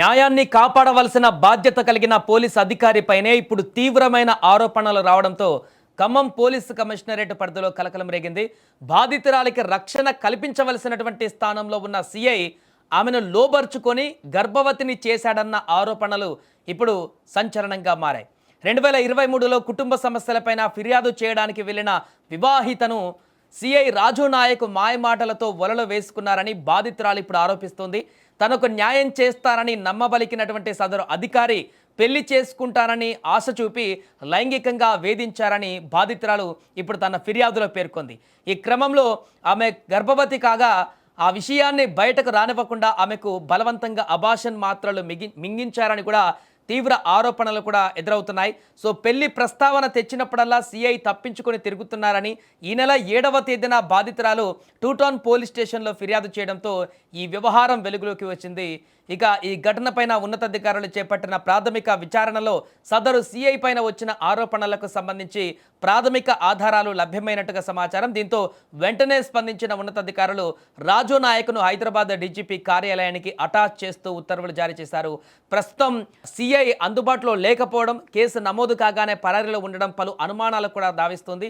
న్యాయాన్ని కాపాడవలసిన బాధ్యత కలిగిన పోలీస్ అధికారిపైనే ఇప్పుడు తీవ్రమైన ఆరోపణలు రావడంతో ఖమ్మం పోలీసు కమిషనరేట్ పరిధిలో కలకలం రేగింది. బాధితురాలికి రక్షణ కల్పించవలసినటువంటి స్థానంలో ఉన్న సిఐ ఆమెను లోబర్చుకొని గర్భవతిని చేశాడన్న ఆరోపణలు ఇప్పుడు సంచలనంగా మారాయి. 2023లో కుటుంబ సమస్యలపైన ఫిర్యాదు చేయడానికి వెళ్లిన వివాహితను సిఐ రాజు నాయక్ మాయమాటలతో వలలో వేసుకున్నారని బాధితురాలు ఇప్పుడు ఆరోపిస్తోంది. తనకు న్యాయం చేస్తారని నమ్మబలికినటువంటి సదరు అధికారి పెళ్లి చేసుకుంటానని ఆశ చూపి లైంగికంగా వేధించారని బాధితురాలు ఇప్పుడు తన ఫిర్యాదులో పేర్కొంది. ఈ క్రమంలో ఆమె గర్భవతి కాగా ఆ విషయాన్ని బయటకు రానివ్వకుండా ఆమెకు బలవంతంగా అబార్షన్ మాత్రలు మింగించారని కూడా తీవ్ర ఆరోపణలు కూడా ఎదురవుతున్నాయి. సో పెళ్లి ప్రస్తావన తెచ్చినప్పుడల్లా సిఐ తప్పించుకొని తిరుగుతున్నారని ఈ నెల 7వ తేదీన బాధితురాలు టూ టౌన్ పోలీస్ స్టేషన్లో ఫిర్యాదు చేయడంతో ఈ వ్యవహారం వెలుగులోకి వచ్చింది. ఇక ఈ ఘటనపైన ఉన్నతాధికారులు చేపట్టిన ప్రాథమిక విచారణలో సదరు సిఐ పైన వచ్చిన ఆరోపణలకు సంబంధించి ప్రాథమిక ఆధారాలు లభ్యమైనట్టుగా సమాచారం. దీంతో వెంటనే స్పందించిన ఉన్నతాధికారులు రాజు నాయక్ను హైదరాబాద్ డీజీపీ కార్యాలయానికి అటాచ్ చేస్తూ ఉత్తర్వులు జారీ చేశారు. ప్రస్తుతం సిఐ అందుబాటులో లేకపోవడం, కేసు నమోదు కాగానే పరారీలో ఉండడం పలు అనుమానాలు కూడా దావిస్తుంది.